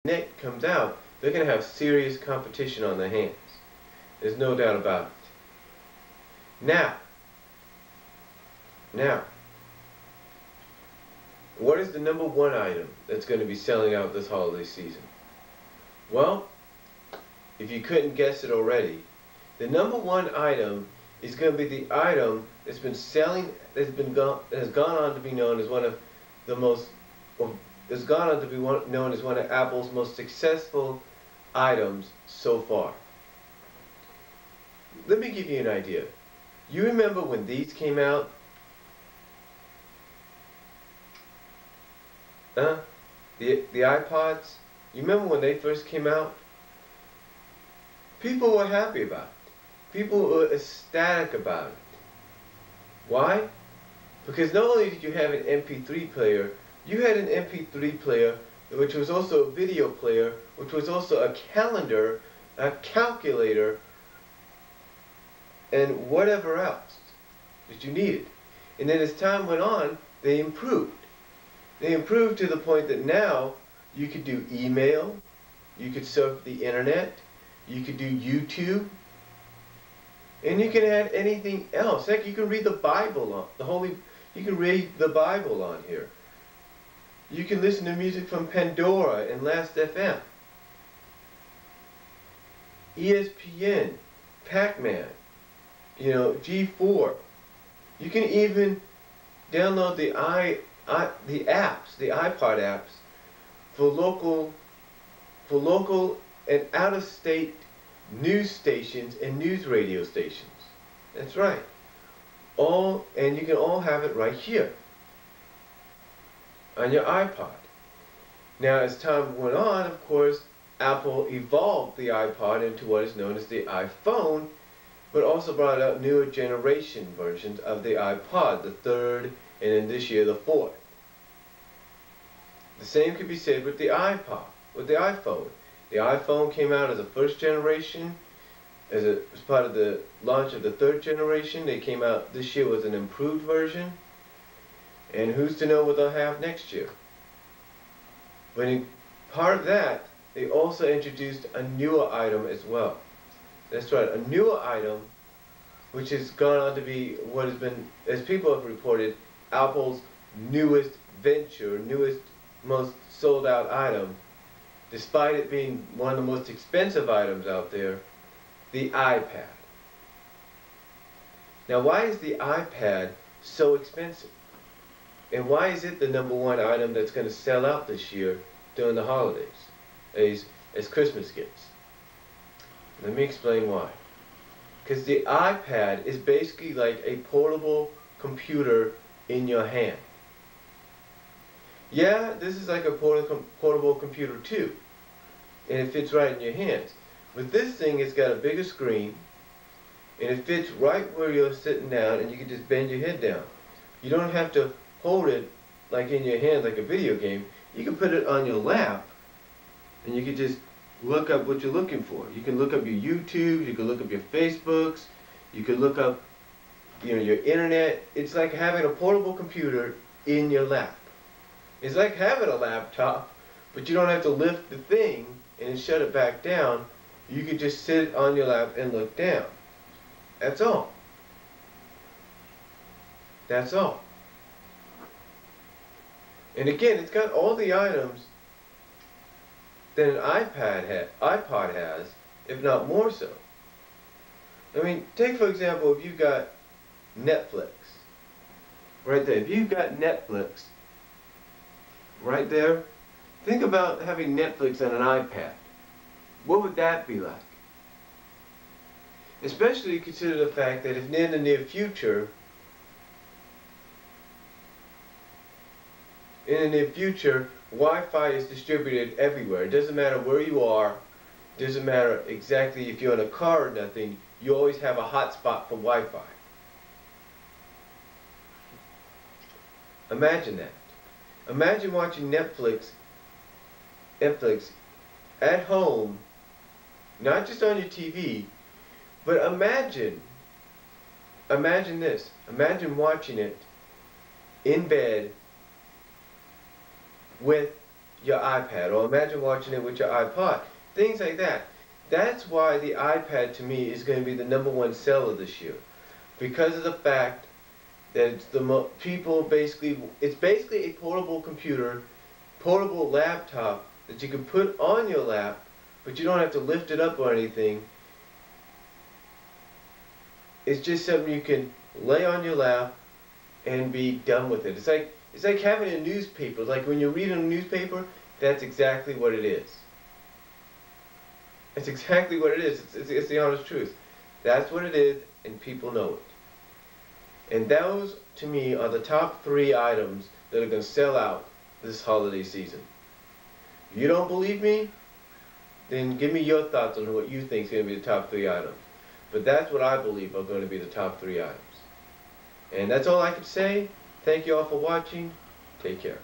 Kinect comes out, they're going to have serious competition on their hands. There's no doubt about it. Now, what is the #1 item that's going to be selling out this holiday season? Well, if you couldn't guess it already, the #1 item is going to be the item that's been selling, has gone on to be known as one of the most, or has gone on to be known as one of Apple's most successful items so far. Let me give you an idea. You remember when these came out? The iPods? You remember when they first came out? People were happy about it. People were ecstatic about it. Why? Because not only did you have an MP3 player, you had an MP3 player which was also a video player, which was also a calendar, a calculator, and whatever else that you needed. And then as time went on, they improved. They improved to the point that now you could do email, you could surf the internet, you could do YouTube, and you can add anything else. Heck, you can read the Bible on you can read the Bible on here. You can listen to music from Pandora and Last.fm, ESPN, Pac-Man, G4. You can even download the apps, the iPod apps, for local and out-of-state news stations and news radio stations. That's right. And you can all have it right here on your iPod. Now, as time went on, of course, Apple evolved the iPod into what is known as the iPhone, but also brought out newer generation versions of the iPod, the third, and in this year, the fourth. The same could be said with the iPod, with the iPhone. The iPhone came out as a first generation, as part of the launch of the third generation. They came out this year with an improved version, and who's to know what they'll have next year. But in part of that, they also introduced a newer item as well. That's right, a newer item which has gone on to be what has been, as people have reported, Apple's newest venture, newest, most sold out item, despite it being one of the most expensive items out there, the iPad. Now, why is the iPad so expensive? And why is it the #1 item that's going to sell out this year during the holidays, as Christmas gifts? Let me explain why. Because the iPad is basically like a portable computer in your hand. Yeah, this is like a portable computer too, and it fits right in your hands. But this thing has got a bigger screen, and it fits right where you're sitting down, and you can just bend your head down. You don't have to hold it like in your hand like a video game. You can put it on your lap, and you can just look up what you're looking for. You can look up your YouTube, you can look up your Facebooks, you can look up your internet. It's like having a portable computer in your lap. It's like having a laptop, but you don't have to lift the thing and shut it back down. You can just sit on your lap and look down. That's all. That's all. And again, it's got all the items that an iPod has, if not more so. I mean, take for example, if you've got Netflix, right there. If you've got Netflix, right there, think about having Netflix on an iPad. What would that be like? Especially consider the fact that if in the near future, Wi-Fi is distributed everywhere. It doesn't matter where you are. It doesn't matter exactly if you're in a car or nothing. You always have a hotspot for Wi-Fi. Imagine that. Imagine watching Netflix at home, not just on your TV, but imagine this. Imagine watching it in bed with your iPad, or imagine watching it with your iPod. Things like that. That's why the iPad to me is going to be the #1 seller this year, because of the fact that it's people basically, it's basically a portable computer, portable laptop that you can put on your lap, but you don't have to lift it up or anything. It's just something you can lay on your lap and be done with it. It's like having a newspaper. Like when you're reading a newspaper, that's exactly what it is. It's exactly what it is. It's the honest truth. That's what it is, and people know it. And those, to me, are the top 3 items that are going to sell out this holiday season. If you don't believe me, then give me your thoughts on what you think is going to be the top 3 items. But that's what I believe are going to be the top 3 items. And that's all I can say. Thank you all for watching. Take care.